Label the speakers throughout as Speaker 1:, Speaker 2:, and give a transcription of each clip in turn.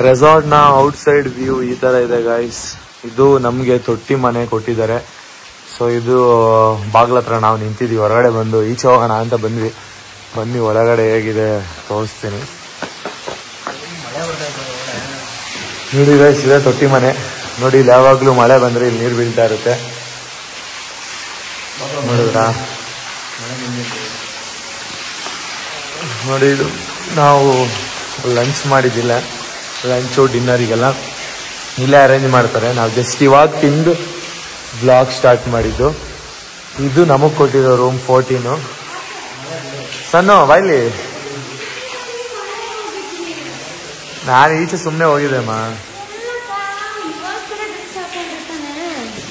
Speaker 1: Resort ನ out side view ಈ ತರ ಇದೆ ಗೈಸ್. ಇದು ನಮ್ಗೆ ತೊಟ್ಟಿ ಮನೆ ಕೊಟ್ಟಿದ್ದಾರೆ. ಸೊ ಇದು ಬಾಗ್ಲ ಹತ್ರ ನಾವು ನಿಂತಿದ್ವಿ. ಹೊರಗಡೆ ಬಂದು ಈಚೆ ಹೋಗೋಣ ಅಂತ ಬಂದ್ವಿ. ಬನ್ನಿ ಒಳಗಡೆ ಹೇಗಿದೆ ತೋರಿಸ್ತೀನಿ. ನೋಡಿ ಗೈಸ್, ಇದೆ ತೊಟ್ಟಿ ಮನೆ. ನೋಡಿ ಇಲ್ಲಿ ಯಾವಾಗ್ಲೂ ಮಳೆ ಬಂದ್ರೆ ಇಲ್ಲಿ ನೀರು ಬೀಳ್ತಾ ಇರುತ್ತೆ. ನೋಡಿದ್ರಾ? ನೋಡಿ ಇದು ನಾವು ಲಂಚ್ ಮಾಡಿದ್ದಿಲ್ಲ. ಲಂಚು ಡಿನ್ನರಿಗೆಲ್ಲ ಇಲ್ಲೇ ಅರೇಂಜ್ ಮಾಡ್ತಾರೆ. ನಾವು ಜಸ್ಟ್ ಇವಾಗ ತಿಂದು ಬ್ಲಾಗ್ ಸ್ಟಾರ್ಟ್ ಮಾಡಿದ್ದು. ಇದು ನಮಗೆ ಕೊಟ್ಟಿರೋ ರೂಮ್ 14. ಸಣ್ಣ ಬಾಯ್ಲಿ, ನಾನು ಈಚೆ ಸುಮ್ಮನೆ ಹೋಗಿದ್ದೆಮ್ಮ.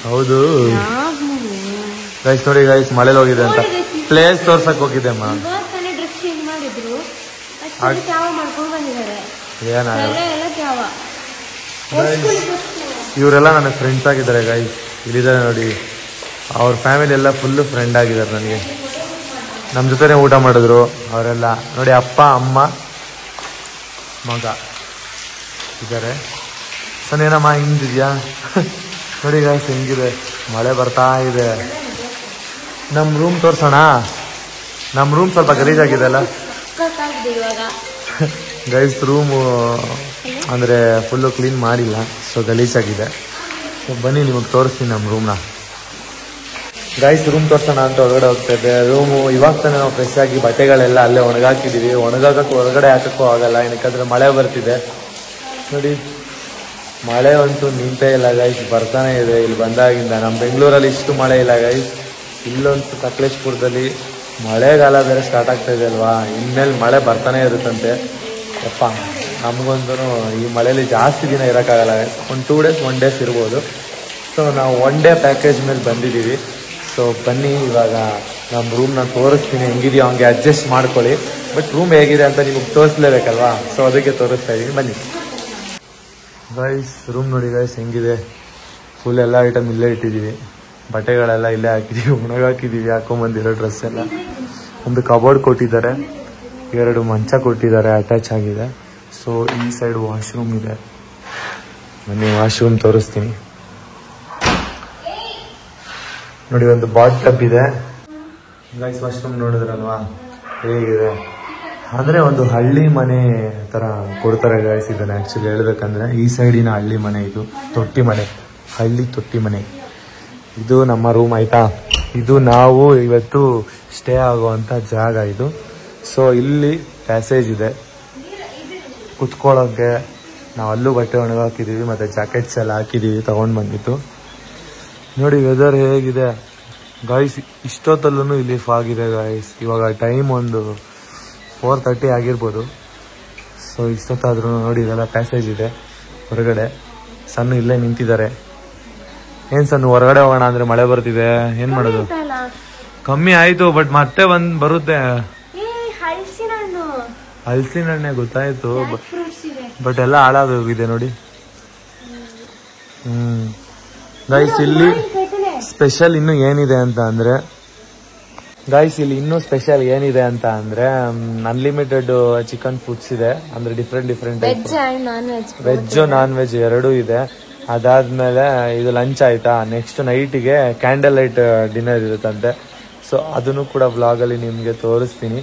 Speaker 1: ಹೌದು ಗೈಸ್, ನೋಡಿ ಗೈಸ್ ಮಳೆಲಿ ಹೋಗಿದೆ ಅಂತ ಪ್ಲೇಸ್ ತೋರ್ಸಕ್ ಹೋಗಿದ್ದೆಮ್ಮ. ಇವರೆಲ್ಲ ನನಗೆ ಫ್ರೆಂಡ್ಸ್ ಆಗಿದ್ದಾರೆ ಗೈಸ್. ಇಲ್ಲಿದ್ದಾರೆ ನೋಡಿ, ಅವ್ರ ಫ್ಯಾಮಿಲಿ ಎಲ್ಲ ಫುಲ್ಲು ಫ್ರೆಂಡ್ ಆಗಿದ್ದಾರೆ ನನಗೆ. ನಮ್ಮ ಜೊತೆನೆ ಊಟ ಮಾಡಿದ್ರು ಅವರೆಲ್ಲ. ನೋಡಿ ಅಪ್ಪ ಅಮ್ಮ ಮಗ ಇದ್ದಾರೆ. ಸನೇನಮ್ಮ ಹಿಂಗಿದ್ಯಾ? ನೋಡಿ ಗೈಸ್ ಹೆಂಗಿದೆ, ಮಳೆ ಬರ್ತಾ ಇದೆ. ನಮ್ಮ ರೂಮ್ ತೋರ್ಸೋಣ. ನಮ್ಮ ರೂಮ್ ಸ್ವಲ್ಪ ಗಲೀಜಾಗಿದೆ ಅಲ್ಲ ಗೈಸ್. ರೂಮು ಅಂದರೆ ಫುಲ್ಲು ಕ್ಲೀನ್ ಮಾಡಿಲ್ಲ, ಸೊ ಗಲೀಜಾಗಿದೆ. ಸೊ ಬನ್ನಿ ನಿಮಗೆ ತೋರಿಸ್ತೀನಿ ನಮ್ಮ ರೂಮ್ನ. ಗೈಸ್ ರೂಮ್ ತೋರ್ಸೋಣ ಅಂತ ಹೊರಗಡೆ ಹೋಗ್ತಾ ಇದ್ದೆ. ರೂಮು ಇವಾಗ ತಾನೇ ನಾವು ಫ್ರೆಶ್ ಆಗಿ ಬಟ್ಟೆಗಳೆಲ್ಲ ಅಲ್ಲೇ ಒಣಗಾಕಿದ್ದೀವಿ. ಒಣಗಾಕಕ್ಕೆ ಹೊರಗಡೆ ಹಾಕಕ್ಕೂ ಆಗಲ್ಲ, ಏನಕ್ಕಂದ್ರೆ ಮಳೆ ಬರ್ತಿದೆ. ನೋಡಿ ಮಳೆ ಅಂತೂ ನಿಂತೇ ಇಲ್ಲ ಗೈಸ್, ಬರ್ತಾನೆ ಇದೆ. ಇಲ್ಲಿ ಬಂದಾಗಿಂದ ನಮ್ಮ ಬೆಂಗಳೂರಲ್ಲಿ ಇಷ್ಟು ಮಳೆ ಇಲ್ಲ ಗೈಸ್. ಇಲ್ಲೊಂದು ಸಕಲೇಶ್ಪುರದಲ್ಲಿ ಮಳೆಗಾಲ ಬೇರೆ ಸ್ಟಾರ್ಟ್ ಆಗ್ತಾ ಇದೆ ಅಲ್ವಾ, ಇನ್ಮೇಲೆ ಮಳೆ ಬರ್ತಾನೆ ಇರುತ್ತಂತೆ. ಯಪ್ಪ ನಮಗಂತೂ ಈ ಮಳೆಯಲ್ಲಿ ಜಾಸ್ತಿ ದಿನ ಇರೋಕ್ಕಾಗಲ್ಲ. ಒಂದು 2 days 1 days ಇರ್ಬೋದು. ಸೊ ನಾವು 1 day ಪ್ಯಾಕೇಜ್ ಮೇಲೆ ಬಂದಿದ್ದೀವಿ. ಸೊ ಬನ್ನಿ ಇವಾಗ ನಮ್ಮ ರೂಮ್ನ ತೋರಿಸ್ತೀನಿ. ಹೆಂಗಿದೆಯೋ ಹಂಗೆ ಅಡ್ಜಸ್ಟ್ ಮಾಡ್ಕೊಳ್ಳಿ. ಬಟ್ ರೂಮ್ ಹೇಗಿದೆ ಅಂತ ನಿಮಗೆ ತೋರಿಸ್ಲೇಬೇಕಲ್ವಾ, ಸೊ ಅದಕ್ಕೆ ತೋರಿಸ್ತಾ ಇದ್ದೀನಿ. ಬನ್ನಿ ಗೈಸ್, ರೂಮ್ ನೋಡಿ ಗೈಸ್ ಹೆಂಗಿದೆ. ಫುಲ್ ಎಲ್ಲ ಐಟಮ್ ಇಲ್ಲೇ ಇಟ್ಟಿದ್ದೀವಿ. ಬಟ್ಟೆಗಳೆಲ್ಲ ಇಲ್ಲೇ ಹಾಕಿದ್ದೀವಿ, ಒಣಗಾಕಿದ್ದೀವಿ. ಹಾಕೊಂಬಂದಿರೋ ಡ್ರೆಸ್ ಎಲ್ಲ. ಒಂದು ಕಬೋರ್ಡ್ ಕೊಟ್ಟಿದ್ದಾರೆ, 2 ಮಂಚ ಕೊಟ್ಟಿದ್ದಾರೆ, ಅಟ್ಯಾಚ್ ಆಗಿದೆ. ಸೊ ಈ ಸೈಡ್ ವಾಶ್ರೂಮ್ ಇದೆ. ಬನ್ನಿ ವಾಶ್ರೂಮ್ ತೋರಿಸ್ತೀನಿ. ನೋಡಿ ಒಂದು ಬಾತ್ ಟಬ್ ಇದೆ ಗೈಸ್. ವಾಶ್ರೂಮ್ ನೋಡಿದ್ರಲ್ವಾ ಹೇಗಿದೆ ಅಂದರೆ ಒಂದು ಹಳ್ಳಿ ಮನೆ ಥರ ಕೊಡ್ತಾರೆ ಗೈಸ್ ಇದನ್ನು. ಆ್ಯಕ್ಚುಲಿ ಹೇಳ್ಬೇಕಂದ್ರೆ ಈ ಸೈಡಿನ ಹಳ್ಳಿ ಮನೆ, ಇದು ತೊಟ್ಟಿ ಮನೆ, ಹಳ್ಳಿ ತೊಟ್ಟಿ ಮನೆ. ಇದು ನಮ್ಮ ರೂಮ್ ಆಯಿತಾ. ಇದು ನಾವು ಇವತ್ತು ಸ್ಟೇ ಆಗುವಂಥ ಜಾಗ ಇದು. ಸೊ ಇಲ್ಲಿ ಪ್ಯಾಸೇಜ್ ಇದೆ ಕುತ್ಕೊಳ್ಳೋಕ್ಕೆ. ನಾವು ಅಲ್ಲೂ ಬಟ್ಟೆ ಒಣಗಾಕಿದ್ದೀವಿ ಮತ್ತು ಜಾಕೆಟ್ಸ್ ಎಲ್ಲ ಹಾಕಿದ್ದೀವಿ ತೊಗೊಂಡು ಬಂದಿತ್ತು. ನೋಡಿ ವೆದರ್ ಹೇಗಿದೆ ಗಾಯ್ಸ್. ಇಷ್ಟೊತ್ತಲ್ಲೂ ಇಲ್ಲಿ ಫಾಗ್ ಇದೆ ಗಾಯ್ಸ್. ಇವಾಗ ಟೈಮ್ ಒಂದು 4:30 ಆಗಿರ್ಬೋದು. ಸೊ ಇಷ್ಟೊತ್ತಾದ್ರೂ ನೋಡಿ ಇದೆಲ್ಲ ಪ್ಯಾಸೇಜ್ ಇದೆ ಹೊರಗಡೆ. ಸಣ್ಣ ಇಲ್ಲೇ ನಿಂತಿದ್ದಾರೆ. ಏನು ಸಣ್ಣ ಹೊರಗಡೆ ಹೋಗೋಣ ಅಂದರೆ ಮಳೆ ಬರ್ತಿದೆ, ಏನು ಮಾಡೋದು? ಕಮ್ಮಿ ಆಯಿತು, ಬಟ್ ಮತ್ತೆ ಬರುತ್ತೆ. ಹಲಸಿನ ಹಣ್ಣೆ ಗೊತ್ತಾಯಿತು, ಬಟ್ ಎಲ್ಲ ಹಾಳಾಗೋಗಿದೆ ನೋಡಿ. ಗೈಸ್ ಇಲ್ಲಿ ಸ್ಪೆಷಲ್ ಇನ್ನೂ ಏನಿದೆ ಅಂತ ಅಂದರೆ ಅನ್ಲಿಮಿಟೆಡ್ ಚಿಕನ್ ಫುಡ್ಸ್ ಇದೆ. ಅಂದರೆ ಡಿಫ್ರೆಂಟ್ ವೆಜ್ ನಾನ್ ವೆಜ್ ಎರಡೂ ಇದೆ. ಅದಾದ್ಮೇಲೆ ಇದು ಲಂಚ್ ಆಯ್ತಾ. ನೆಕ್ಸ್ಟ್ ನೈಟಿಗೆ ಕ್ಯಾಂಡಲ್ ಲೈಟ್ ಡಿನ್ನರ್ ಇರುತ್ತಂತೆ. ಸೊ ಅದನ್ನು ಕೂಡ ವ್ಲಾಗಲ್ಲಿ ನಿಮಗೆ ತೋರಿಸ್ತೀನಿ.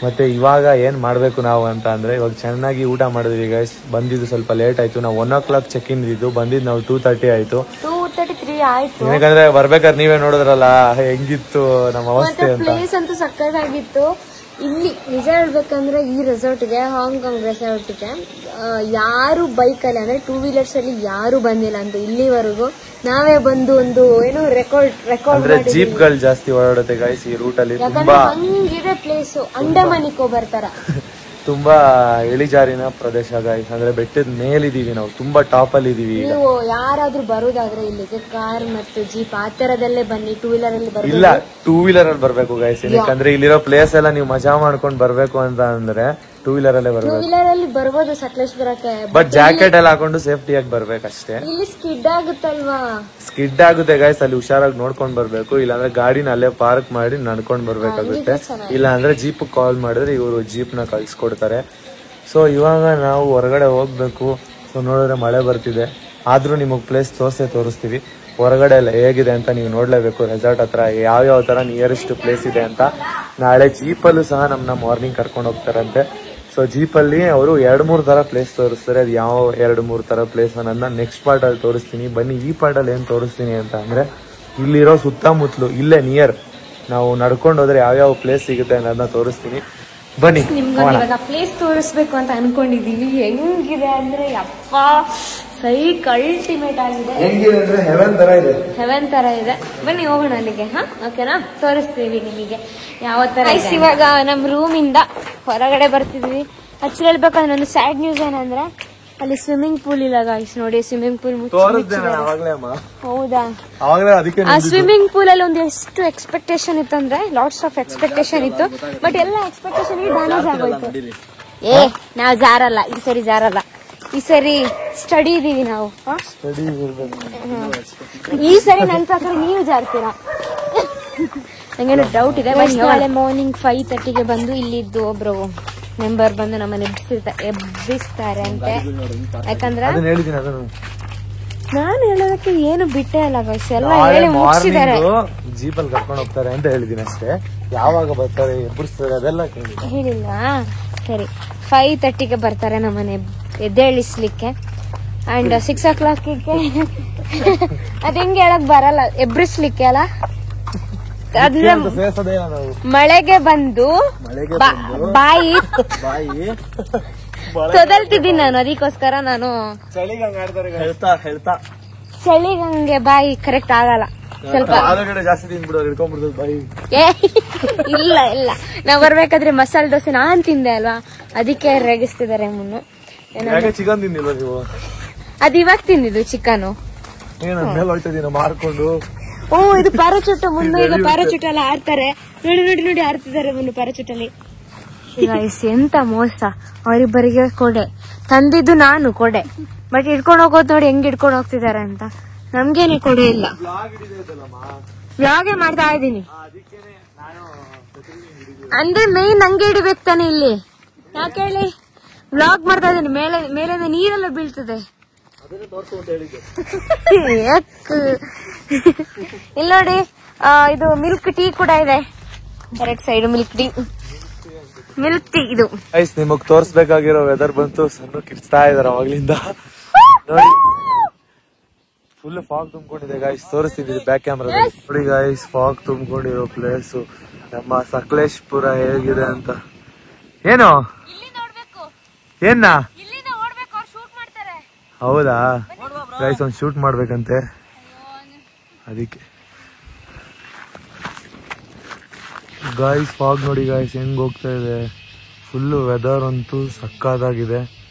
Speaker 1: ಮತ್ತು ಇವಾಗ ಏನು ಮಾಡಬೇಕು ನಾವು ಅಂತ ಅಂದರೆ, ಇವಾಗ ಚೆನ್ನಾಗಿ ಊಟ ಮಾಡಿದ್ವಿ ಗೈಸ್. ಬಂದಿದ್ದು ಸ್ವಲ್ಪ ಲೇಟ್ ಆಯಿತು. ನಾವು 1 o'clock ಚೆಕ್-ಇನ್ ಇದ್ದು, ಬಂದಿದ್ದು ನಾವು 2:30 ಆಯಿತು. 2:33 ಆಯಿತು. ಯಾಕಂದ್ರೆ ಬರ್ಬೇಕಾದ್ರೆ ನೀವೇ ನೋಡಿದ್ರಲ್ಲ ಹೆಂಗಿತ್ತು ನಮ್ಮ ಅವಸ್ಥೆ ಅಂತ.
Speaker 2: ಪ್ಲೇಸ್ ಅಂತೂ ಸಕ್ಕತ್ತಾಗಿತ್ತು. ಇಲ್ಲಿ ನಿಜ ಹೇಳ್ಬೇಕಂದ್ರೆ ಈ ರೆಸಾರ್ಟ್ಗೆ, ಹಾಂಗ್ಕಾಂಗ್ ರೆಸಾರ್ಟ್ಗೆ ಯಾರು ಬೈಕಲ್ಲಿ ಅಂದ್ರೆ 2 wheelers ಅಲ್ಲಿ ಯಾರು ಬಂದಿಲ್ಲ ಅಂತ ಇಲ್ಲಿವರೆಗೂ. ನಾವೇ ಬಂದು ಒಂದು ಏನೋ ರೆಕಾರ್ಡ್
Speaker 1: ಜೀಪ್ ಗಳು ಜಾಸ್ತಿ ಓಡಾಡುತ್ತೆ ಗೈಸ್ ಈ ರೂಟ್ ಅಲ್ಲಿ.
Speaker 2: ಹಂಗಿದೆ ಪ್ಲೇಸ್, ಅಂಡಮಾನ್ ನಿಕೋಬಾರ್ ತರ.
Speaker 1: ತುಂಬಾ ಇಳಿಜಾರಿನ ಪ್ರದೇಶ ಗೈಸ್. ಅಂದ್ರೆ ಬೆಟ್ಟದ ಮೇಲಿದೀವಿ ನಾವು, ತುಂಬಾ ಟಾಪ್ ಅಲ್ಲಿ ಇದೀವಿ.
Speaker 2: ನೀವು ಯಾರಾದ್ರೂ ಬರೋದಾದ್ರೆ ಇಲ್ಲಿಗೆ ಕಾರ್ ಮತ್ತು ಜೀಪ್ ಆ ತರದಲ್ಲೇ ಬನ್ನಿ. 2 wheeler ಅಲ್ಲಿ ಬರ್ಬೇಕು.
Speaker 1: ಇಲ್ಲ 2 wheeler ಅಲ್ಲಿ ಬರ್ಬೇಕು ಗೈಸ್. ಯಾಕಂದ್ರೆ ಇಲ್ಲಿರೋ ಪ್ಲೇಸ್ ಎಲ್ಲ ನೀವು ಮಜಾ ಮಾಡ್ಕೊಂಡು ಬರ್ಬೇಕು ಅಂತ ಅಂದ್ರೆ 2 wheeler ಅಲ್ಲೇ ಬರ್ಬೇಕು.
Speaker 2: 2 wheeler ಅಲ್ಲಿ ಬರ್ಬೋದು ಸಕಲೇಶ್ಪುರಕ್ಕೆ,
Speaker 1: ಬಟ್ ಜಾಕೆಟ್ ಎಲ್ಲ ಹಾಕೊಂಡು ಸೇಫ್ಟಿಯಾಗಿ ಬರ್ಬೇಕಷ್ಟೇ.
Speaker 2: ಇಲ್ಲಿ ಸ್ಕಿಡ್ ಆಗುತ್ತಲ್ವಾ?
Speaker 1: ಸ್ಕಿಡ್ ಆಗುತ್ತೆ ಗೈಸ್, ಅಲ್ಲಿ ಹುಷಾರಾಗಿ ನೋಡ್ಕೊಂಡ್ ಬರ್ಬೇಕು. ಇಲ್ಲಾಂದ್ರೆ ಗಾಡಿನ ಅಲ್ಲೇ ಪಾರ್ಕ್ ಮಾಡಿ ನಡ್ಕೊಂಡ್ ಬರ್ಬೇಕಾಗುತ್ತೆ. ಇಲ್ಲ ಅಂದ್ರೆ ಜೀಪ್ ಕಾಲ್ ಮಾಡಿದ್ರೆ ಇವರು ಜೀಪ್ ನ ಕಳ್ಸಿಕೊಡ್ತಾರೆ. ಸೊ ಇವಾಗ ನಾವು ಹೊರಗಡೆ ಹೋಗ್ಬೇಕು. ಸೊ ನೋಡಿದ್ರೆ ಮಳೆ ಬರ್ತಿದೆ, ಆದರೂ ನಿಮಗೆ ಪ್ಲೇಸ್ ತೋರಿಸ್ತೀವಿ. ಹೊರಗಡೆ ಎಲ್ಲ ಹೇಗಿದೆ ಅಂತ ನೀವು ನೋಡಲೇಬೇಕು. ರೆಸಾರ್ಟ್ ಹತ್ರ ಯಾವ್ಯಾವ ಥರ ನಿಯರೆಸ್ಟ್ ಪ್ಲೇಸ್ ಇದೆ ಅಂತ. ನಾಳೆ ಜೀಪಲ್ಲೂ ಸಹ ನಮ್ಮನ್ನ ಮಾರ್ನಿಂಗ್ ಕರ್ಕೊಂಡು ಹೋಗ್ತಾರಂತೆ. ಸೊ ಜೀಪಲ್ಲಿ ಅವರು 2-3 ಥರ ಪ್ಲೇಸ್ ತೋರಿಸ್ತಾರೆ. ಅದು ಯಾವ 2-3 ಥರ ಪ್ಲೇಸ್ ಅನ್ನೋದನ್ನ ನೆಕ್ಸ್ಟ್ ಪಾರ್ಟಲ್ಲಿ ತೋರಿಸ್ತೀನಿ. ಬನ್ನಿ, ಈ ಪಾರ್ಟಲ್ಲಿ ಏನು ತೋರಿಸ್ತೀನಿ ಅಂತ ಅಂದರೆ ಇಲ್ಲಿರೋ ಸುತ್ತಮುತ್ತಲು ಇಲ್ಲೇ ನಿಯರ್ ನಾವು ನಡ್ಕೊಂಡು ಹೋದ್ರೆ ಯಾವ್ಯಾವ ಪ್ಲೇಸ್ ಸಿಗುತ್ತೆ ಅನ್ನೋದನ್ನ ತೋರಿಸ್ತೀನಿ. ಬನ್ನಿ,
Speaker 2: ನಿಮ್ಗೆ ಇವಾಗ ಪ್ಲೇಸ್ ತೋರಿಸ್ಬೇಕು ಅಂತ ಅನ್ಕೊಂಡಿದೀವಿ. ಹೆಂಗಿದೆ ಅಂದ್ರೆ ಯಪ್ಪ ಸೈಕ್ ಅಲ್ಟಿಮೇಟ್ ಆಗಿದೆ.
Speaker 1: ಹೆಂಗಿದೆ ಅಂದ್ರೆ ಹೆವೆನ್ ತರ ಇದೆ.
Speaker 2: ಬನ್ನಿ ಹೋಗೋಣ ಅಲ್ಲಿಗೆ. ಓಕೆನಾ, ತೋರಿಸ್ತೀವಿ ನಿಮಗೆ ಯಾವ ತರ. ಇವಾಗ ನಮ್ ರೂಮ್ ಇಂದ ಹೊರಗಡೆ ಬರ್ತಿದ್ವಿ. ಆಕ್ಚುಲಿ ಹೇಳ್ಬೇಕಂದ್ರೆ ಒಂದು ಸ್ಯಾಡ್ ನ್ಯೂಸ್ ಏನಂದ್ರೆ ಅಲ್ಲಿ ಸ್ವಿಮ್ಮಿಂಗ್ ಪೂಲ್ ಇಲ್ಲ ಗಾಯ್ಸ್. ನೋಡಿ, ಸ್ವಿಮ್ಮಿಂಗ್ ಪೂಲ್ ಹೌದಾ? ಆ ಸ್ವಿಮ್ಮಿಂಗ್ ಪೂಲ್ ಅಲ್ಲಿ ಒಂದು ಎಷ್ಟು ಎಕ್ಸ್ಪೆಕ್ಟೇಷನ್ ಇತ್ತು ಅಂದ್ರೆ ಲಾಟ್ಸ್ ಆಫ್ ಎಕ್ಸ್ಪೆಕ್ಟೇಷನ್ ಇತ್ತು. ಬಟ್ ಎಲ್ಲ ಎಕ್ಸ್ಪೆಕ್ಟೇಷನ್ ಡ್ಯಾಮೇಜ್ ಆಗೋಯ್ತು. ನಾವ್ ಜಾರಲ್ಲ ಈ ಸರಿ ಸ್ಟಡಿ ಇದೀವಿ ನಾವು. ಈ ಸರಿ ನನ್ ಪ್ರಕಾರ ನೀವು ಜಾರ್ತೀರಾ ನಂಗೇನು ಡೌಟ್ ಇದೆ. ನಾಳೆ ಮಾರ್ನಿಂಗ್ 5:30ಗೆ ಬಂದು ಇಲ್ಲಿದ್ದು ಒಬ್ರು ಮೆಂಬರ್ ಬಂದು ನಮ್ಮನ್ನ ಎಬ್ಬಿಸ್ತಾರೆ ಅಂತೆ. ಯಾಕಂದ್ರೆ ನಾನು ಹೇಳೋದಕ್ಕೆ ಏನು ಬಿಟ್ಟೇ ಅಲ್ಲ ಗೈಸ್, ಎಲ್ಲ ಹೇಳಿ ಮುಗಿಸಿದ್ದಾರೆ.
Speaker 1: ಜೀಪಲ್ಲಿ ಕರ್ಕೊಂಡು ಹೋಗ್ತಾರೆ ಅಂತ ಹೇಳಿದೀನಿ ಅಷ್ಟೇ. ಯಾವಾಗ ಬರ್ತಾರೆ ಎಬ್ಬಿಸ್ತಾರೆ ಅದೆಲ್ಲ
Speaker 2: ಹೇಳಿಲ್ಲ. ಸರಿ, 5:30ಗೆ ಬರ್ತಾರೆ ನಮ್ಮನೆ ಎದ್ದೇಳಿಸ್ಲಿಕ್ಕೆ. ಅಂಡ್ 6 o'clockಗೆ ಅದ್ ಹೆಂಗೆ ಹೇಳಕ್ ಬರಲ್ಲ, ಎಬ್ಬಿಸ್ಲಿಕ್ಕೆ ಅಲ್ಲ. ಅದ್ರ ಮಳೆಗೆ ಬಂದು ಬಾಯಿ ತೊದಲ್ತಿದ್ದೀನಿ ನಾನು. ಅದಕ್ಕೋಸ್ಕರ ನಾನು ಚಳಿಗಂಗೆ ಬಾಯಿ ಕರೆಕ್ಟ್ ಆಗಲ್ಲ. ಸ್ವಲ್ಪ ಇಲ್ಲ ನಾವ್ ಬರ್ಬೇಕಾದ್ರೆ ಮಸಾಲೆ ದೋಸೆ ನಾನ್ ತಿಂದೆ ಅಲ್ವಾ, ಅದಕ್ಕೆ ರೇಗಿಸ್ತಿದ್ದಾರೆ ಮುನ್ನು. ಅದ್ ಇವಾಗ ತಿಂದಿದ್ದು ಚಿಕನ್.
Speaker 1: ಮಾರ್ಕೊಂಡು
Speaker 2: ಇದು ಪ್ಯಾರಾಚೂಟ್. ಮುನ್ನು ಈಗ ಪ್ಯಾರಾಚೂಟ್ ಎಲ್ಲ ಆಡ್ತಾರೆ. ನೋಡಿ ಆಡ್ತಿದ್ದಾರೆ ಮುನ್ನು ಪ್ಯಾರಾಚೂಟ್ ಅಲ್ಲಿ. ಎಂತ ಮೋಸ, ಅವರಿಬ್ಬರಿಗೆ ಕೊಡೆ ತಂದಿದ್ದು ನಾನು ಕೊಡೆ. ಬಟ್ ಇಟ್ಕೊಂಡು ಹೋಗೋದು ನೋಡಿ ಹೆಂಗ್ ಇಟ್ಕೊಂಡು ಹೋಗ್ತಿದ್ದಾರೆ ಅಂತ. ನಮ್ಗೇನೆ ಕೊಡೆ ಇಲ್ಲ. ವ್ಲಾಗೇ ಮಾಡ್ತಾ ಇದ್ದೀನಿ ಅಂದ್ರೆ ಮೇನ್ ನಂಗೆ ಹಿಡಿಬೇಕು ತಾನೆ ಇಲ್ಲಿ. ಯಾಕೆ ಹೇಳಿ, ವ್ಲಾಗ್ ಮಾಡ್ತಾ ಇದ್ದೀನಿ. ಮೇಲೆ ನೀರೆಲ್ಲ ಬೀಳ್ತದೆ. ಇಲ್ಲಿ ನೋಡಿ, ಇದು ಮಿಲ್ಕ್ ಟೀ ಕೂಡ ಇದೆ. ಕರೆಕ್ಟ್ ಸೈಡ್ ಮಿಲ್ಕ್ ಟೀ ಇದು.
Speaker 1: ನಿಮಗ್ ತೋರ್ಸ್ಬೇಕಾಗಿರೋ ವೆದರ್ ಬಂತು. ಸಣ್ಣ ಕಿರ್ಚ್ತಾ ಇದಾರೆ ಅವಾಗ್ಲಿಂದ. ನೋಡಿ, ಫುಲ್ ಫಾಗ್ ತುಂಬಿಕೊಂಡಿದೆ ಗಾಯ್ಸ್. ತೋರಿಸ್ತಿದ್ದೀವಿ ಬ್ಯಾಕ್ ಕ್ಯಾಮ್ರಾದಲ್ಲಿ. ನೋಡಿ ಗಾಯ್ಸ್, ಫಾಗ್ ತುಂಬಿಕೊಂಡಿರೋ ಪ್ಲೇಸ್ ನಮ್ಮ ಸಕಲೇಶ್ಪುರ ಹೇಗಿದೆ ಅಂತ. ಏನು ಹೌದಾ ಗೈಸ್, ಒಂದ್ ಶೂಟ್ ಮಾಡ್ಬೇಕಂತೆ, ಅದಕ್ಕೆ ಗಾಯ್ಸ್. ಫಾಗ್ ನೋಡಿ ಗಾಯ್ಸ್ ಹೆಂಗ್ ಹೋಗ್ತಾ ಇದೆ. ಫುಲ್ಲು ವೆದರ್ ಅಂತೂ ಸಕ್ಕದಾಗಿದೆ,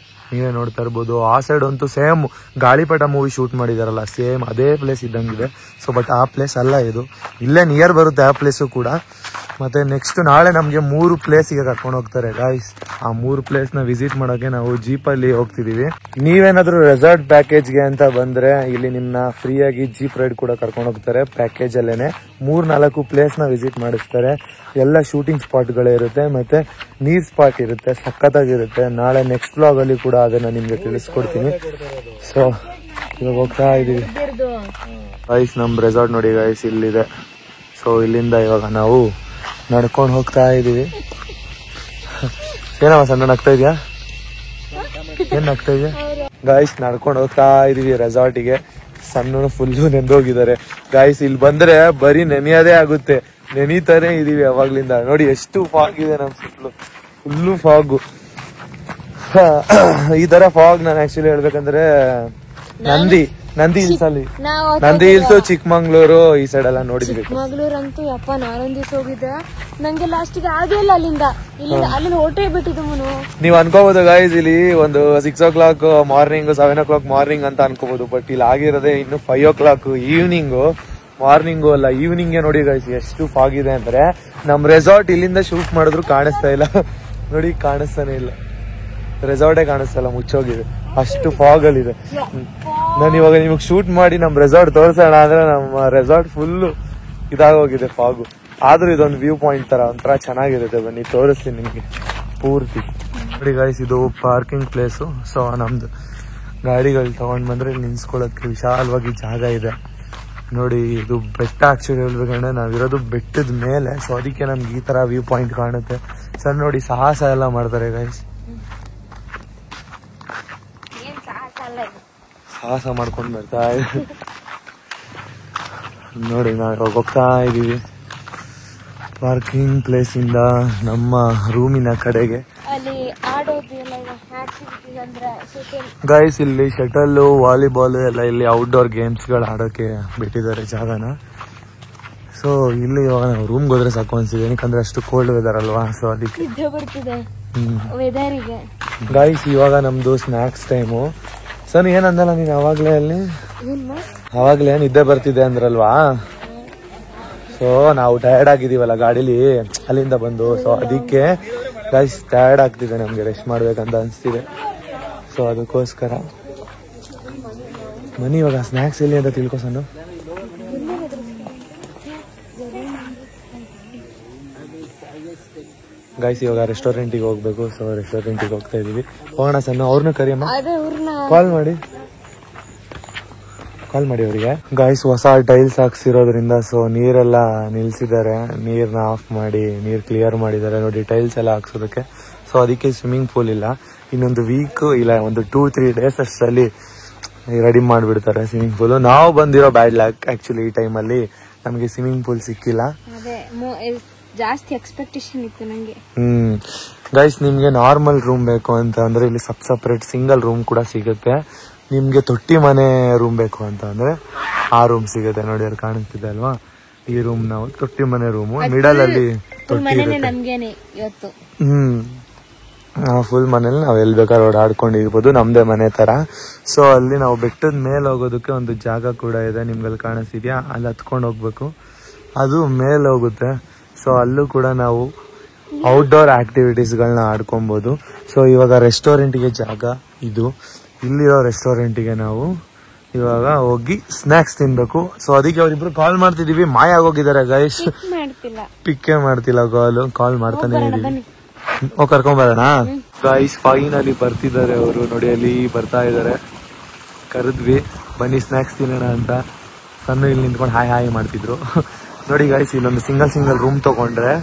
Speaker 1: ನೀವೇ ನೋಡ್ತಾ ಇರ್ಬೋದು. ಆ ಸೈಡ್ ಅಂತೂ ಸೇಮ್ ಗಾಳಿಪಟ ಮೂವಿ ಶೂಟ್ ಮಾಡಿದಾರಲ್ಲ, ಸೇಮ್ ಅದೇ ಪ್ಲೇಸ್ ಇದ್ದಂಗಿದೆ. ಸೊ ಬಟ್ ಆ ಪ್ಲೇಸ್ ಅಲ್ಲ ಇದು, ಇಲ್ಲೇ ನಿಯರ್ ಬರುತ್ತೆ ಆ ಪ್ಲೇಸು ಕೂಡ. ಮತ್ತೆ ನೆಕ್ಸ್ಟ್ ನಾಳೆ ನಮಗೆ 3 ಪ್ಲೇಸಿಗೆ ಕರ್ಕೊಂಡು ಹೋಗ್ತಾರೆ ಗಾಯ್ಸ್. ಆ 3 ಪ್ಲೇಸ್ನ ವಿಸಿಟ್ ಮಾಡೋಕೆ ನಾವು ಜೀಪಲ್ಲಿ ಹೋಗ್ತಿದೀವಿ. ನೀವೇನಾದ್ರೂ ರೆಸಾರ್ಟ್ ಪ್ಯಾಕೇಜ್ಗೆ ಅಂತ ಬಂದ್ರೆ ಇಲ್ಲಿ ನಿಮ್ನ ಫ್ರೀಯಾಗಿ ಜೀಪ್ ರೈಡ್ ಕೂಡ ಕರ್ಕೊಂಡು ಹೋಗ್ತಾರೆ. ಪ್ಯಾಕೇಜ್ ಅಲ್ಲೇನೆ 3-4 ಪ್ಲೇಸ್ನ ವಿಸಿಟ್ ಮಾಡಿಸ್ತಾರೆ. ಎಲ್ಲ ಶೂಟಿಂಗ್ ಸ್ಪಾಟ್ಗಳೇ ಇರುತ್ತೆ, ಮತ್ತೆ ನೀರ್ ಸ್ಪಾಟ್ ಇರುತ್ತೆ, ಸಖತ್ತಾಗಿರುತ್ತೆ. ನಾಳೆ ನೆಕ್ಸ್ಟ್ ವ್ಲಾಗ್ ಅಲ್ಲಿ ಕೂಡ ಅದನ್ನ ನಿಮ್ಗೆ ತಿಳಿಸ್ಕೊಡ್ತೀನಿ. ಸೊ ಇವಾಗ ಹೋಗ್ತಾ ಇದೀವಿ ಗೈಸ್. ನಮ್ ರೆಸಾರ್ಟ್ ನೋಡಿ ಗೈಸ್ ಇಲ್ಲಿದೆ. ಸೊ ಇಲ್ಲಿಂದ ಇವಾಗ ನಾವು ನಡ್ಕೊಂಡು ಹೋಗ್ತಾ ಇದೀವಿ. ಏನವ ಸಣ್ಣ ನಗ್ತಾ ಇದೆಯಾ? ಏನ್ ನಗ್ತಾ ಇದೆಯಾ ಗಾಯ್ಸ್? ನಡ್ಕೊಂಡು ಹೋಗ್ತಾ ಇದೀವಿ ರೆಸಾರ್ಟಿಗೆ. ಸಣ್ಣ ಫುಲ್ಲು ನೆಂದೋಗಿದ್ದಾರೆ ಗಾಯ್ಸ್. ಇಲ್ಲಿ ಬಂದ್ರೆ ಬರೀ ನೆನೆಯೋದೇ ಆಗುತ್ತೆ, ನೆನೀತಾನೆ ಇದೀವಿ ಅವಾಗ್ಲಿಂದ. ನೋಡಿ ಎಷ್ಟು ಫಾಗ್ ಇದೆ ನಮ್ ಸುತ್ತಲೂ, ಫುಲ್ಲು ಫಾಗು. ಈ ತರ ಫಾಗ್ ನಾನು ಆಕ್ಚುಲಿ ಹೇಳ್ಬೇಕಂದ್ರೆ ನಂದಿ ಹಿಲ್ಸ್ ಅಲ್ಲಿ, ನಂದಿ ಹಿಲ್ಸ್, ಚಿಕ್ಕಮಂಗ್ಳೂರು ಈ ಸೈಡ್ ಎಲ್ಲ ನೋಡಿದ್ವಿ.
Speaker 2: ಚಿಕ್ಕಮಂಗ್ಳೂರ್ ಅಂತೂ ಯಪ್ಪ ನಾನೊಂದ್ ದಿವಸ ಹೋಗಿದ್ದೆ, ನಂಗೆ ಲಾಸ್ಟಿಗೆ ಆಗೇ ಇಲ್ಲ. ಅಲ್ಲಿಂದ ಹೊರಟೇ ಬಿಟ್ಟಿದ್ದು ಮುನು.
Speaker 1: ನೀವ್ ಅನ್ಕೋಬಹುದು ಗಾಯ್ಸ್, ಇಲ್ಲಿ ಒಂದು 6 o'clock ಮಾರ್ನಿಂಗ್, 7 o'clock ಮಾರ್ನಿಂಗ್ ಅಂತ ಅನ್ಕೋಬಹುದು. ಬಟ್ ಇಲ್ಲಿ ಆಗಿರೋದೇ ಇನ್ನು 5 o'clock ಈವ್ನಿಂಗು. ಮಾರ್ನಿಂಗು ಅಲ್ಲ, ಈವ್ನಿಂಗ್ ನೋಡಿ ಗಾಯ್ಸ್ ಎಷ್ಟು ಫಾಗ್ ಇದೆ ಅಂದ್ರೆ. ನಮ್ ರೆಸಾರ್ಟ್ ಇಲ್ಲಿಂದ ಶೂಟ್ ಮಾಡಿದ್ರು ಕಾಣಿಸ್ತಾ ಇಲ್ಲ ನೋಡಿ, ಕಾಣಿಸ್ತಾನೆ ಇಲ್ಲ. ರೆಸಾರ್ಟೇ ಕಾಣಿಸ್ತಾ ಇಲ್ಲ, ಮುಚ್ಚೋಗಿದೆ, ಅಷ್ಟು ಫಾಗ್ ಅಲ್ಲಿ ಇದೆ. ನಾನು ಇವಾಗ ನಿಮಗ್ ಶೂಟ್ ಮಾಡಿ ನಮ್ ರೆಸಾರ್ಟ್ ತೋರ್ಸೋಣ ಅಂದ್ರೆ ನಮ್ಮ ರೆಸಾರ್ಟ್ ಫುಲ್ ಇದಾಗೋಗಿದೆ ಫಾಗು. ಆದ್ರೂ ಇದೊಂದು ವ್ಯೂ ಪಾಯಿಂಟ್ ತರ ಒಂಥರ ಚೆನ್ನಾಗಿರುತ್ತೆ. ಬನ್ನಿ ತೋರಿಸ್ತೀನಿ ನಿಮ್ಗೆ ಪೂರ್ತಿ. ನೋಡಿ ಗೈಸ್, ಇದು ಪಾರ್ಕಿಂಗ್ ಪ್ಲೇಸು. ಸೊ ನಮ್ದು ಗಾಡಿಗಳು ತಗೊಂಡ್ ಬಂದ್ರೆ ಇಲ್ಲಿ ನಿಲ್ಸ್ಕೊಳ್ಳೋಕೆ ವಿಶಾಲವಾಗಿ ಜಾಗ ಇದೆ ನೋಡಿ. ಇದು ಬೆಟ್ಟ ಆಕ್ಚುಲಿ ಹೇಳ್ಬೇಕಂದ್ರೆ ನಾವಿರೋದು ಬೆಟ್ಟದ ಮೇಲೆ, ಸೊ ಅದಕ್ಕೆ ನಮ್ಗೆ ಈ ತರ ವ್ಯೂ ಪಾಯಿಂಟ್ ಕಾಣುತ್ತೆ. ಸರ್ ನೋಡಿ ಸಾಹಸ ಎಲ್ಲ ಮಾಡ್ತಾರೆ ಗೈಸ್, ಸಾಹಸ ಮಾಡ್ಕೊಂಡು ಬರ್ತಾ ನೋಡಿ. ನಾವು ಹೋಗ್ತಾ ಇದೀವಿ ಪಾರ್ಕಿಂಗ್ ಪ್ಲೇಸ್ ಇಂದ ನಮ್ಮ ರೂಮಿನ ಕಡೆಗೆ. ಗೈಸ್ ಇಲ್ಲಿ ಶಟಲ್, ವಾಲಿಬಾಲ್ ಎಲ್ಲ ಇಲ್ಲಿ ಔಟ್ಡೋರ್ ಗೇಮ್ಸ್ ಗಳು ಆಡೋಕೆ ಬಿಟ್ಟಿದ್ದಾರೆ ಜಾಗನ. ಸೊ ಇಲ್ಲಿ ಇವಾಗ ನಾವು ರೂಮ್ಗೆ ಹೋದ್ರೆ ಸಾಕು ಅನ್ಸಿದೆ, ಏನಕ್ಕಂದ್ರೆ ಅಷ್ಟು ಕೋಲ್ಡ್ ವೆದರ್ ಅಲ್ವಾ, ಸೊ ಅದಕ್ಕೆ. ಗೈಸ್ ಇವಾಗ ನಮ್ದು ಸ್ನಾಕ್ಸ್ ಟೈಮು. ಸರ್ ಏನಂದಲ್ಲ ನೀನು ಅವಾಗ್ಲೇ ನಿದ್ದೆ ಬರ್ತಿದೆ ಅಂದ್ರಲ್ವಾ. ಸೊ ನಾವು ಟಯರ್ಡ್ ಆಗಿದೀವಲ್ಲ ಗಾಡಿಲಿ ಅಲ್ಲಿಂದ ಬಂದು, ಸೊ ಅದಕ್ಕೆ ಗೈಸ್ ಟಯರ್ಡ್ ಆಗ್ತಿದೆ, ನಮ್ಗೆ ರೆಸ್ಟ್ ಮಾಡ್ಬೇಕಂತ ಅನ್ಸ್ತಿದೆ. ಸೊ ಅದಕ್ಕೋಸ್ಕರ ಮನಿ ಇವಾಗ ಸ್ನಾಕ್ಸ್ ಎಲ್ಲಿ ಅಂತ ತಿಳ್ಕೊಸನು. ಗೈಸ್ ಇವಾಗ ರೆಸ್ಟೋರೆಂಟಿಗೆ ಹೋಗ್ಬೇಕು, ಸೊ ರೆಸ್ಟೋರೆಂಟಿಗೆ ಹೋಗ್ತಾ ಇದೀವಿ. ಹೋಗೋಣ ಸಣ್ಣ, ಅವ್ರನ್ನೂ ಕರಿಯಮ್ಮ, ಕಾಲ್ ಮಾಡಿ ಅವರಿಗೆ. ಗೈಸ್ ಹೊಸ ಟೈಲ್ಸ್ ಹಾಕ್ಸಿರೋದ್ರಿಂದ ಸೊ ನೀರೆಲ್ಲ ನಿಲ್ಸಿದ್ದಾರೆ, ನೀರ್ನ ಆಫ್ ಮಾಡಿ ನೀರ್ ಕ್ಲಿಯರ್ ಮಾಡಿದ್ದಾರೆ ನೋಡಿ ಟೈಲ್ಸ್ ಎಲ್ಲ ಹಾಕ್ಸೋದಕ್ಕೆ. ಸೊ ಅದಕ್ಕೆ ಸ್ವಿಮ್ಮಿಂಗ್ ಪೂಲ್ ಇಲ್ಲ, ಇನ್ನೊಂದು ವೀಕ್ ಇಲ್ಲ ಒಂದು 2-3 ಡೇಸ್ ಅಷ್ಟರಲ್ಲಿ ರೆಡಿ ಮಾಡಿಬಿಡ್ತಾರೆ ಸ್ವಿಮ್ಮಿಂಗ್ ಪೂಲ್. ನಾವು ಬಂದಿರೋ ಬ್ಯಾಡ್ ಲಕ್ ಆಕ್ಚುಲಿ ಈ ಟೈಮಲ್ಲಿ ನಮಗೆ ಸ್ವಿಮ್ಮಿಂಗ್ ಪೂಲ್ ಸಿಕ್ಕಿಲ್ಲ.
Speaker 2: ಜಾಸ್ತಿ ಎಕ್ಸ್ಪೆಕ್ಟೇಷನ್ ಇತ್ತು ನಂಗೆ.
Speaker 1: ಗೈಸ್ ನಿಮ್ಗೆ ನಾರ್ಮಲ್ ರೂಮ್ ಬೇಕು ಅಂತ ಅಂದ್ರೆ ಇಲ್ಲಿ ಸಪ್ರೇಟ್ ಸಿಂಗಲ್ ರೂಮ್ ಕೂಡ ಸಿಗುತ್ತೆ. ನಿಮ್ಗೆ ತೊಟ್ಟಿ ಮನೆ ರೂಮ್ ಬೇಕು ಅಂತ ಅಂದ್ರೆ ಆ ರೂಮ್ ಸಿಗುತ್ತೆ ನೋಡಿ, ಅಲ್ಲಿ ಕಾಣಿಸ್ತಿದೆ ಅಲ್ವಾ ಈ ರೂಮ್. ನಾವು ತೊಟ್ಟಿ ಮನೆ ರೂಮು, ಮಿಡಲ್ ಅಲ್ಲಿ ತೊಟ್ಟಿ ಇರುತ್ತೆ. ಫುಲ್ ಮನೇಲಿ ನಾವ್ ಎಲ್ಲಿ ಬೇಕಾದ್ರೆ ಓಡಾಡ್ಕೊಂಡಿರ್ಬೋದು, ನಮ್ದೇ ಮನೆ ತರ. ಸೊ ಅಲ್ಲಿ ನಾವು ಬೆಟ್ಟದ ಮೇಲೆ ಹೋಗೋದಕ್ಕೆ ಒಂದು ಜಾಗ ಕೂಡ ಇದೆ, ನಿಮ್ಗಲ್ಲಿ ಕಾಣಿಸ್ತಿದ್ಯಾ, ಅಲ್ಲಿ ಹತ್ಕೊಂಡು ಹೋಗ್ಬೇಕು, ಅದು ಮೇಲೆ ಹೋಗುತ್ತೆ. ಸೊ ಅಲ್ಲೂ ಕೂಡ ನಾವು ಔಟ್ಡೋರ್ ಆಕ್ಟಿವಿಟೀಸ್ಗಳನ್ನ ಆಡ್ಕೊಬಹುದು. ಸೊ ಇವಾಗ ರೆಸ್ಟೋರೆಂಟ್ಗೆ ಜಾಗ ಇದು, ಇಲ್ಲಿರೋ ರೆಸ್ಟೋರೆಂಟಿಗೆ ನಾವು ಇವಾಗ ಹೋಗಿ ಸ್ನಾಕ್ಸ್ ತಿನ್ಬೇಕು. ಸೊ ಅದಕ್ಕೆ ಅವ್ರಿಬ್ರು ಕಾಲ್ ಮಾಡ್ತಿದೀವಿ, ಮಾಯ ಆಗೋಗಿದ್ದಾರೆ ಗೈಸ್, ಪಿಕ್ಕೇ ಮಾಡ್ತಿಲ್ಲ ಕಾಲ್ ಮಾಡ್ತಾನೆ ಇದೀವಿ. ಕರ್ಕೊಂಡ್ ಬರೋಣ ಗೈಸ್. ಫೈನಲಿ ಬರ್ತಿದ್ದಾರೆ ಅವರು ನೋಡಿ, ಅಲ್ಲಿ ಬರ್ತಾ ಇದಾರೆ. ಕರೆದ್ವಿ ಬನ್ನಿ ಸ್ನಾಕ್ಸ್ ತಿನ್ನೋಣ ಅಂತ. ಸಣ್ಣ ಇಲ್ಲಿ ನಿಂತ್ಕೊಂಡು ಹಾಯ್ ಮಾಡ್ತಿದ್ರು ನೋಡಿ ಗೈಸ್. ಇಲ್ಲೊಂದು ಸಿಂಗಲ್ ರೂಮ್ ತಗೊಂಡ್ರೆ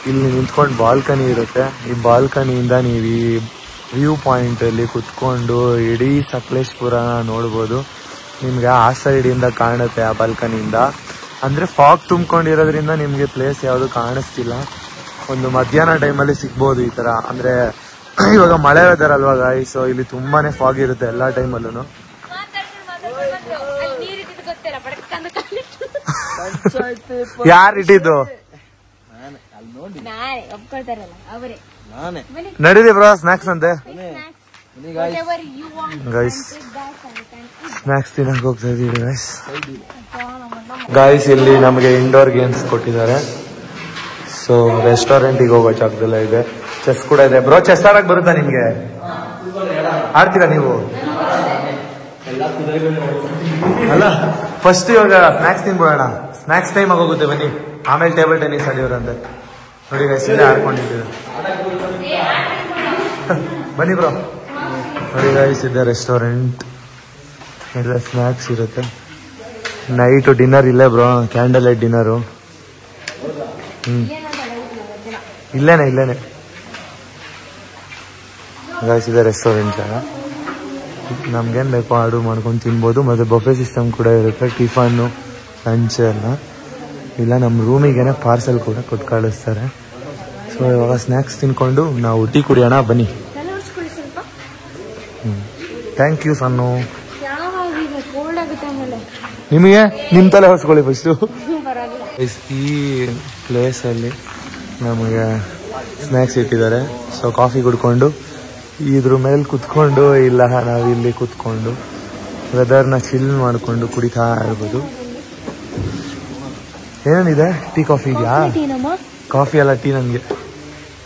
Speaker 1: ಇಲ್ಲಿ ನಿಂತ್ಕೊಂಡು ಬಾಲ್ಕನಿ ಇರುತ್ತೆ. ಈ ಬಾಲ್ಕನಿಯಿಂದ ನೀವು ಈ ವ್ಯೂ ಪಾಯಿಂಟ್ ಅಲ್ಲಿ ಕುತ್ಕೊಂಡು ಇಡೀ ಸಕಲೇಶ್ಪುರ ನೋಡ್ಬೋದು. ನಿಮ್ಗೆ ಆ ಸೈಡ್ ಇಂದ ಕಾಣುತ್ತೆ ಆ ಬಾಲ್ಕನಿಯಿಂದ. ಅಂದ್ರೆ ಫಾಗ್ ತುಂಬ್ಕೊಂಡಿರೋದ್ರಿಂದ ನಿಮ್ಗೆ ಪ್ಲೇಸ್ ಯಾವುದು ಕಾಣಿಸ್ತಿಲ್ಲ. ಒಂದು ಮಧ್ಯಾಹ್ನ ಟೈಮಲ್ಲಿ ಸಿಗ್ಬೋದು ಈ ತರ. ಅಂದ್ರೆ ಇವಾಗ ಮಳೆ ವೆದರ್ ಅಲ್ವಾ ಗಾಯ್ಸ್, ಸೊ ಇಲ್ಲಿ ತುಂಬಾನೇ ಫಾಗ್ ಇರುತ್ತೆ ಎಲ್ಲಾ ಟೈಮಲ್ಲೂ. ಯಾರು ಇಟ್ಟಿದ್ದು ನಡೀರಿ ಬ್ರೋ ಸ್ನಾಕ್ಸ್ ಅಂತೆ. ಗೈಸ್ ಸ್ನಾಕ್ಸ್ ತಿನ್ನಕ್ ಹೋಗ್ತಾ ಇದೀವಿ ಗೈಸ್. ಇಲ್ಲಿ ನಮಗೆ ಇಂಡೋರ್ ಗೇಮ್ಸ್ ಕೊಟ್ಟಿದ್ದಾರೆ. ಸೊ ರೆಸ್ಟೋರೆಂಟಿಗೆ ಹೋಗೋ ಜಾಗದಲ್ಲ ಇದೆ, ಚೆಸ್ ಕೂಡ ಇದೆ. ಬ್ರೋ ಚೆಸ್ ಆಡಕ್ ಬರುತ್ತಾ ನಿಮ್ಗೆ? ಆಡ್ತೀರಾ ನೀವು? ಅಲ್ಲ ಫಸ್ಟ್ ಇವಾಗ ಸ್ನಾಕ್ಸ್ ತಿನ್ಬಿಡೋಣ, ಸ್ನಾಕ್ಸ್ ಟೈಮ್ ಆಗೋಗುತ್ತೆ ಬನ್ನಿ, ಆಮೇಲೆ ಟೇಬಲ್ ಟೆನ್ನಿಸ್ ಆಡಿವ್ರಂತೆ ನೋಡಿ ಗೈಸ್. ಇಲ್ಲೇ ಆಡ್ಕೊಂಡಿದ್ದೀವಿ ಬನ್ನಿ ಬ್ರೋ. ನೋಡಿ ಗೈಸ್ ಇದೆ ರೆಸ್ಟೋರೆಂಟ್, ಎಲ್ಲ ಸ್ನಾಕ್ಸ್ ಇರುತ್ತೆ. ನೈಟ್ ಡಿನ್ನರ್ ಇಲ್ಲೇ ಬ್ರೋ, ಕ್ಯಾಂಡಲ್ ಲೈಟ್ ಡಿನ್ನರು. ಇಲ್ಲೇನೆ ಗೈಸ್ ಇದೆ ರೆಸ್ಟೋರೆಂಟ್ ಜಾಗ. ನಮ್ಗೇನು ಬೇಕೋ ಆರ್ಡರ್ ಮಾಡ್ಕೊಂಡು ತಿನ್ಬೋದು. ಮತ್ತೆ ಬಫೆ ಸಿಸ್ಟಮ್ ಕೂಡ ಇರುತ್ತೆ, ಟಿಫನ್ನು ಲಂಚ್ ಎಲ್ಲ. ಇಲ್ಲ ನಮ್ಮ ರೂಮಿಗೇನೆ ಪಾರ್ಸೆಲ್ ಕೂಡ ಕೊಟ್ಟು ಕಳಿಸ್ತಾರೆ. ಸೊ ಇವಾಗ ಸ್ನ್ಯಾಕ್ಸ್ ತಿನ್ಕೊಂಡು ನಾವು ಟೀ ಕುಡಿಯೋಣ ಬನ್ನಿ. ಥ್ಯಾಂಕ್ ಯು ಸನ್ನು. ನಿಮಗೆ ನಿಮ್ಮ ತಲೆ ಹೊಸ್ಕೊಳ್ಳಿ ಫಸ್ಟು. ಈ ಪ್ಲೇಸಲ್ಲಿ ನಮಗೆ ಸ್ನ್ಯಾಕ್ಸ್ ಇಟ್ಟಿದ್ದಾರೆ. ಸೊ ಕಾಫಿ ಕುಡ್ಕೊಂಡು ಇದ್ರ ಮೇಲೆ ಕುತ್ಕೊಂಡು, ಇಲ್ಲ ನಾವಿಲ್ಲಿ ಕುತ್ಕೊಂಡು ವೆದರ್ನ ಚಿಲ್ ಮಾಡಿಕೊಂಡು ಕುಡಿತಾ ಇರ್ಬೋದು. ಏನೇನಿದೆ? ಟೀ ಕಾಫಿ ಇದೆಯಾ? ಕಾಫಿ ಅಲ್ಲ ಟೀ ನನಗೆ.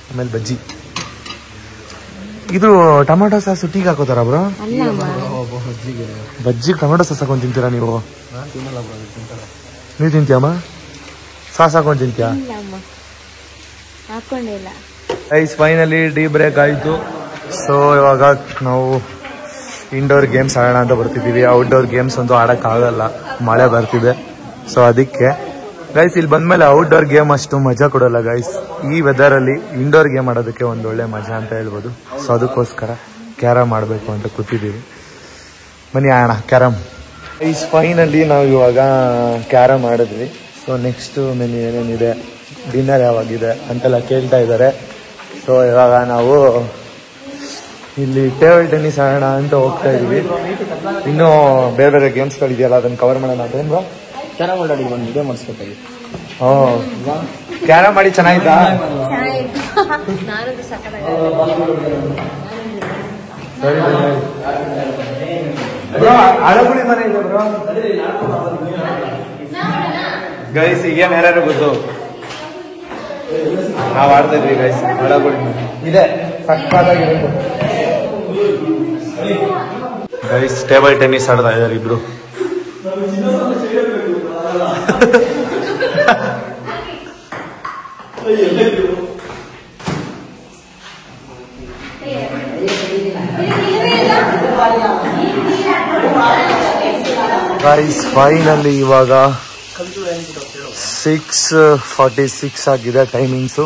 Speaker 1: ಆಮೇಲೆ ಬಜ್ಜಿ. ಇದು ಟೊಮೆಟೊ ಸಾಸು ಟೀಗೆ ಹಾಕೋತಾರ ಬ್ರೋ? ಬಜ್ಜಿಗೆ ಟೊಮೆಟೊ ಸಾಸ್ ಹಾಕೊಂಡು ತಿಂತೀರಾ ನೀವು? ನೀವು ತಿಂತೀಯಮ್ಮ? ಸಾಸ್ ಹಾಕೊಂಡು ತಿಂತೀಯಾ? ಐಸ್ ಫೈನಲಿ ಟೀ ಬ್ರೇಕ್ ಆಯಿತು. ಸೊ ಇವಾಗ ನಾವು ಇಂಡೋರ್ ಗೇಮ್ಸ್ ಆಡೋಣ ಅಂತ ಬರ್ತಿದ್ದೀವಿ. ಔಟ್ಡೋರ್ ಗೇಮ್ಸ್ ಅಂತೂ ಆಡೋಕ್ಕಾಗಲ್ಲ, ಮಳೆ ಬರ್ತಿದೆ. ಸೊ ಅದಕ್ಕೆ ಗೈಸ್ ಇಲ್ಲಿ ಬಂದಮೇಲೆ ಔಟ್ಡೋರ್ ಗೇಮ್ ಅಷ್ಟು ಮಜಾ ಕೊಡೋಲ್ಲ ಗೈಸ್. ಈ ವೆದರಲ್ಲಿ ಇಂಡೋರ್ ಗೇಮ್ ಆಡೋದಕ್ಕೆ ಒಂದು ಒಳ್ಳೆ ಮಜಾ ಅಂತ ಹೇಳ್ಬೋದು. ಸೊ ಅದಕ್ಕೋಸ್ಕರ ಕ್ಯಾರಮ್ ಮಾಡಬೇಕು ಅಂತ ಕೂತಿದ್ದೀವಿ. ಬನ್ನಿ ಆಡೋಣ ಕ್ಯಾರಮ್. ಗೈಸ್ ಫೈನಲಿ ನಾವು ಇವಾಗ ಕ್ಯಾರಮ್ ಆಡಿದ್ವಿ. ಸೊ ನೆಕ್ಸ್ಟ್ ಮೆನು ಏನೇನಿದೆ, ಡಿನ್ನರ್ ಯಾವಾಗಿದೆ ಅಂತೆಲ್ಲ ಕೇಳ್ತಾ ಇದ್ದಾರೆ. ಸೊ ಇವಾಗ ನಾವು ಇಲ್ಲಿ ಟೇಬಲ್ ಟೆನ್ನಿಸ್ ಆಡೋಣ ಅಂತ ಹೋಗ್ತಾ ಇದೀವಿ. ಇನ್ನೂ ಬೇರೆ ಬೇರೆ ಗೇಮ್ಸ್ಗಳಿದೆಯಲ್ಲ ಅದನ್ನ ಕವರ್ ಮಾಡೋಣ ಅಂತ. ಏನ್ ಬ್ರೋ
Speaker 3: ಕ್ಯಾರಮ್ ಆಡಿ ಒಂದು ವಿಡಿಯೋ ಮಾಡಿಸ್ಬೇಕಾಗಿ.
Speaker 1: ಕ್ಯಾರಮ್ ಮಾಡಿ ಚೆನ್ನಾಗಿತ್ತಾ? ಹಳಗುಳಿ ಮನೆ ಇದೆ ಬ್ರೋ ಗೈಸ್. ಈಗೇನು ಯಾರ್ಯಾರು ಗೊತ್ತು, ನಾವು ಆಡ್ತಾ ಇದ್ವಿ ಗೈಸ್. ಹಳಗುಳಿ ಮನೆ ಇದೆ, ಸಕ್ಕತ್ತಾಗಿರುತ್ತೆ ಗೈಸ್. ಟೇಬಲ್ ಟೆನ್ನಿಸ್ ಆಡ್ತಾ ಇದ್ದಾರೆ ಇಬ್ರು. ಗೈಸ್ ಫೈನಲಿ ಇವಾಗ 6:46 ಆಗಿದೆ ಟೈಮಿಂಗ್ಸು.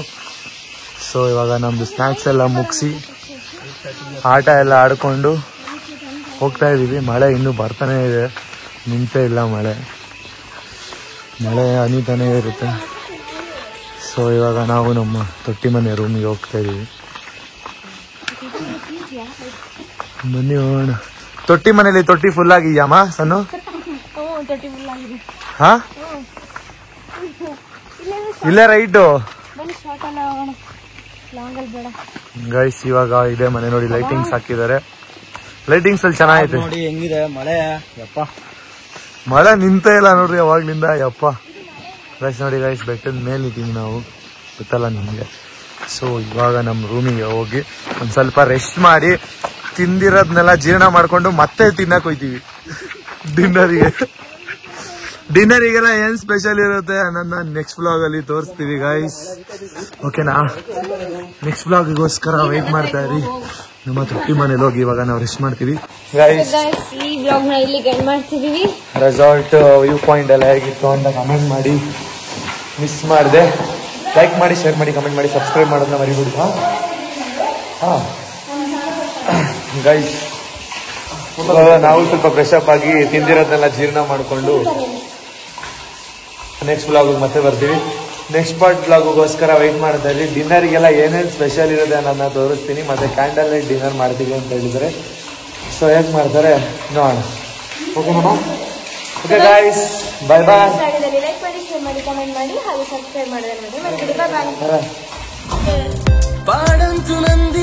Speaker 1: ಸೊ ಇವಾಗ ನಮ್ದು ಸ್ನ್ಯಾಕ್ಸ್ ಎಲ್ಲ ಮುಗಿಸಿ ಆಟ ಎಲ್ಲ ಆಡ್ಕೊಂಡು ಹೋಗ್ತಾ ಇದೀವಿ. ಮಳೆ ಇನ್ನೂ ಬರ್ತಾನೆ ಇದೆ, ನಿಂತೇ ಇಲ್ಲ ಮಳೆ ಹನಿತಾನೇ ಇರುತ್ತೆ. ಸೊ ಇವಾಗ ನಾವು ನಮ್ಮ ತೊಟ್ಟಿ ಮನೆ ರೂಮಿಗೆ ಹೋಗ್ತಾ ಇದೀವಿ. ಬನ್ನಿ ಹೋಗೋಣ. ತೊಟ್ಟಿ ಮನೇಲಿ ತೊಟ್ಟಿ ಫುಲ್ ಆಗಿದ್ಯಾಮ ಸನ್ನು? ಹಾ ಇಲ್ಲೇ ರೈಟು ಗೈಸ್. ಇವಾಗ ಇದೆ ಮನೆ ನೋಡಿ, ಲೈಟಿಂಗ್ಸ್ ಹಾಕಿದ್ದಾರೆ. ಲೈಟಿಂಗ್ಸ್ ಅಲ್ಲಿ ಚೆನ್ನಾಗೈತೆ
Speaker 3: ನೋಡಿ ಹೆಂಗಿದೆ ಮಳೆ. ಯಪ್ಪ
Speaker 1: ಮಳೆ ನಿಂತೇ ಇಲ್ಲ ನೋಡ್ರಿ ಅವಾಗ್ಲಿಂದ. ಯಪ್ಪ ಗೈಸ್ ನೋಡಿ ಗೈಸ್, ಬೆಟ್ಟದ ಮೇಲೆ ನಿಂತೀವಿ ನಾವು, ಗೊತ್ತಲ್ಲ ನಿಮಗೆ. ಸೊ ಇವಾಗ ನಮ್ಮ ರೂಮಿಗೆ ಹೋಗಿ ಒಂದ್ ಸ್ವಲ್ಪ ರೆಸ್ಟ್ ಮಾಡಿ ತಿಂದಿರೋದ್ನೆಲ್ಲ ಜೀರ್ಣ ಮಾಡ್ಕೊಂಡು ಮತ್ತೆ ತಿನ್ನಕ್ ಹೋಯ್ತೀವಿ ಡಿನ್ನರಿಗೆಲ್ಲ ಏನ್ ಸ್ಪೆಷಲ್ ಇರುತ್ತೆ ಅನ್ನೋದನ್ನ ನೆಕ್ಸ್ಟ್ ವ್ಲಾಗ್ ಅಲ್ಲಿ ತೋರಿಸ್ತೀವಿ ಗೈಸ್. ಓಕೆನಾ? ನೆಕ್ಸ್ಟ್ ವ್ಲಾಗ್ಗೋಸ್ಕರ ವೇಟ್ ಮಾಡ್ತಾ ಇರಿ. ನಮ್ಮ ತೊಟ್ಟಿ ಮನೇಲಿ ಹೋಗಿ ಇವಾಗ ನಾವು ರೆಸ್ಟ್ ಮಾಡ್ತೀವಿ ಗೈಸ್.
Speaker 2: ಈ ವ್ಲಾಗ್ ನ ಇಲ್ಲಿಗೆ ಎಂಡ್ ಮಾಡ್ತಿದೀವಿ.
Speaker 1: ರೆಸಾರ್ಟ್ ವ್ಯೂ ಪಾಯಿಂಟ್ ಎಲ್ಲ ಹೇಗಿತ್ತು ಅಂತ ಕಮೆಂಟ್ ಮಾಡಿ. ಮಿಸ್ ಮಾಡಿದೆ ಲೈಕ್ ಮಾಡಿ, ಶೇರ್ ಮಾಡಿ, ಕಮೆಂಟ್ ಮಾಡಿ, ಸಬ್ಸ್ಕ್ರೈಬ್ ಮಾಡೋದನ್ನ ಮರಿಬೇಡಿ. ಗೈಸ್ ನಾವು ಸ್ವಲ್ಪ ಫ್ರೆಶ್ ಅಪ್ ಆಗಿ ತಿಂದಿರೋದನ್ನೆಲ್ಲ ಜೀರ್ಣ ಮಾಡಿಕೊಂಡು ನೆಕ್ಸ್ಟ್ ವ್ಲಾಗ್ ಮತ್ತೆ ಬರ್ತೀವಿ. ನೆಕ್ಸ್ಟ್ ಪಾರ್ಟ್ ವ್ಲಾಗೋಸ್ಕರ ವೆಯ್ಟ್ ಮಾಡ್ತಾ ಇದ್ವಿ. ಡಿನ್ನರಿಗೆಲ್ಲ ಏನೇನು ಸ್ಪೆಷಲ್ ಇರೋದೆ ಅನ್ನೋದನ್ನ ತೋರಿಸ್ತೀನಿ. ಮತ್ತೆ ಕ್ಯಾಂಡಲ್ ಲೈಟ್ ಡಿನ್ನರ್ ಮಾಡ್ತೀವಿ ಅಂತ ಹೇಳಿದರೆ. ಸೊ ಹೇಗೆ ಮಾಡ್ತಾರೆ ನೋಡೋಣ. Okay madam? ಓಕೆ ಗೈಸ್, ಬಾಯ್ ಬಾಯ್.
Speaker 2: ಲೈಕ್ ಮಾಡಿ, ಶೇರ್ ಮಾಡಿ, ಕಮೆಂಟ್ ಮಾಡಿ, ಹಾಗೆ ಸಬ್ಸ್ಕ್ರೈಬ್ ಮಾಡೋದನ್ನ ಮರಿಬೇಡಿ. ಬಾಯ್ ಬಾಯ್.
Speaker 3: ಪಾಡಂತು ನಂದಿ